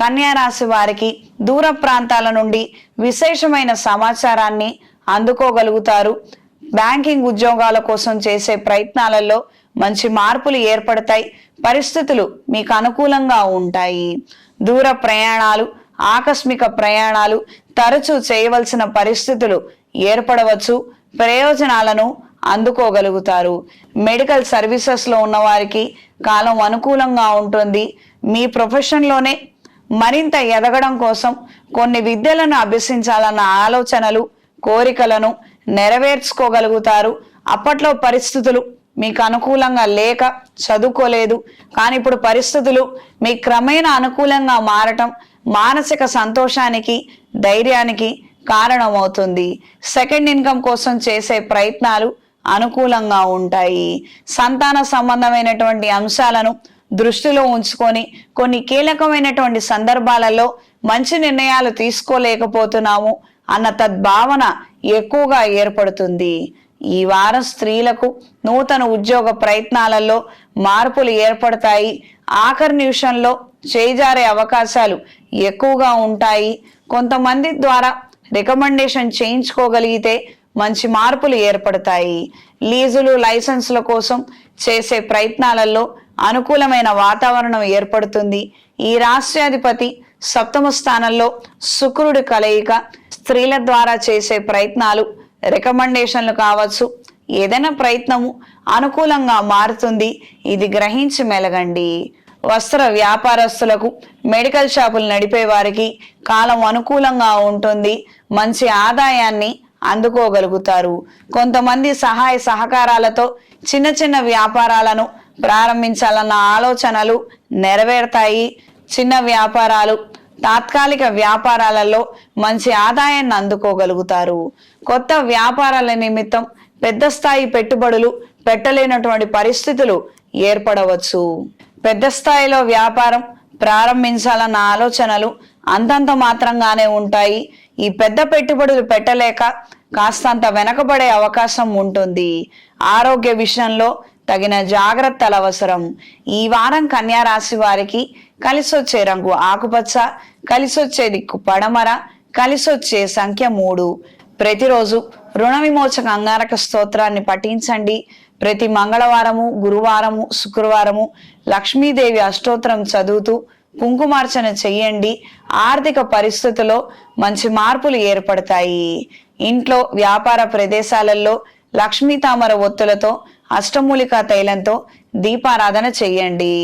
కన్యా రాశి వారికి దూర ప్రాంతాల నుండి విశేషమైన సమాచారాన్ని అందుకోగలుగుతారు. బ్యాంకింగ్ ఉద్యోగాల కోసం చేసే ప్రయత్నాలలో మంచి మార్పులు ఏర్పడతాయి. పరిస్థితులు మీకు అనుకూలంగా ఉంటాయి. దూర ప్రయాణాలు, ఆకస్మిక ప్రయాణాలు తరచూ చేయవలసిన పరిస్థితులు ఏర్పడవచ్చు. ప్రయోజనాలను అందుకోగలుగుతారు. మెడికల్ సర్వీసెస్ లో ఉన్న వారికి కాలం అనుకూలంగా ఉంటుంది. మీ ప్రొఫెషన్లోనే మరింత ఎదగడం కోసం కొన్ని విద్యలను అభ్యసించాలన్న ఆలోచనలు, కోరికలను నెరవేర్చుకోగలుగుతారు. అప్పట్లో పరిస్థితులు మీకు అనుకూలంగా లేక చదువుకోలేదు, కానీ ఇప్పుడు పరిస్థితులు మీ క్రమేణా అనుకూలంగా మారటం మానసిక సంతోషానికి, ధైర్యానికి కారణమవుతుంది. సెకండ్ ఇన్కమ్ కోసం చేసే ప్రయత్నాలు అనుకూలంగా ఉంటాయి. సంతాన సంబంధమైనటువంటి అంశాలను దృష్టిలో ఉంచుకొని కొన్ని కీలకమైనటువంటి సందర్భాలలో మంచి నిర్ణయాలు తీసుకోలేకపోతున్నాము అన్న తద్భావన ఎక్కువగా ఏర్పడుతుంది. ఈ వారం స్త్రీలకు నూతన ఉద్యోగ ప్రయత్నాలలో మార్పులు ఏర్పడతాయి. ఆఖరి నిమిషంలో చేజారే అవకాశాలు ఎక్కువగా ఉంటాయి. కొంతమంది ద్వారా రికమెండేషన్ చేయించుకోగలిగితే మంచి మార్పులు ఏర్పడతాయి. లీజులు, లైసెన్సుల కోసం చేసే ప్రయత్నాలలో అనుకూలమైన వాతావరణం ఏర్పడుతుంది. ఈ రాష్ట్రాధిపతి సప్తమ స్థానంలో శుక్రుడి కలయిక స్త్రీల ద్వారా చేసే ప్రయత్నాలు, రికమెండేషన్లు కావచ్చు, ఏదైనా ప్రయత్నము అనుకూలంగా మారుతుంది. ఇది గ్రహించి మెలగండి. వస్త్ర వ్యాపారస్తులకు, మెడికల్ షాపులు నడిపే వారికి కాలం అనుకూలంగా ఉంటుంది. మంచి ఆదాయాన్ని అందుకోగలుగుతారు. కొంతమంది సహాయ సహకారాలతో చిన్న చిన్న వ్యాపారాలను ప్రారంభించాలన్న ఆలోచనలు నెరవేరుతాయి. చిన్న వ్యాపారాలు, తాత్కాలిక వ్యాపారాలలో మంచి ఆదాయాన్ని అందుకోగలుగుతారు. కొత్త వ్యాపారాల నిమిత్తం పెద్ద స్థాయి పెట్టుబడులు పెట్టలేనటువంటి పరిస్థితులు ఏర్పడవచ్చు. పెద్ద స్థాయిలో వ్యాపారం ప్రారంభించాలన్న ఆలోచనలు అంతంత మాత్రంగానే ఉంటాయి. ఈ పెద్ద పెట్టుబడులు పెట్టలేక కాస్తంత వెనకబడే అవకాశం ఉంటుంది. ఆరోగ్య విషయంలో తగిన జాగ్రత్తలు అవసరం. ఈ వారం కన్యా రాశి వారికి కలిసొచ్చే రంగు ఆకుపచ్చ, కలిసొచ్చే దిక్కు పడమర, కలిసొచ్చే సంఖ్య 3. ప్రతిరోజు రుణ విమోచక అంగారక స్తోత్రాన్ని పఠించండి. ప్రతి మంగళవారము, గురువారము, శుక్రవారము లక్ష్మీదేవి అష్టోత్తరం చదువుతూ కుంకుమార్చన చెయ్యండి. ఆర్థిక పరిస్థితుల్లో మంచి మార్పులు ఏర్పడతాయి. ఇంట్లో, వ్యాపార ప్రదేశాలలో లక్ష్మీ తామర ఒత్తులతో, అష్టమూలికా తైలంతో దీపారాధన చెయ్యండి.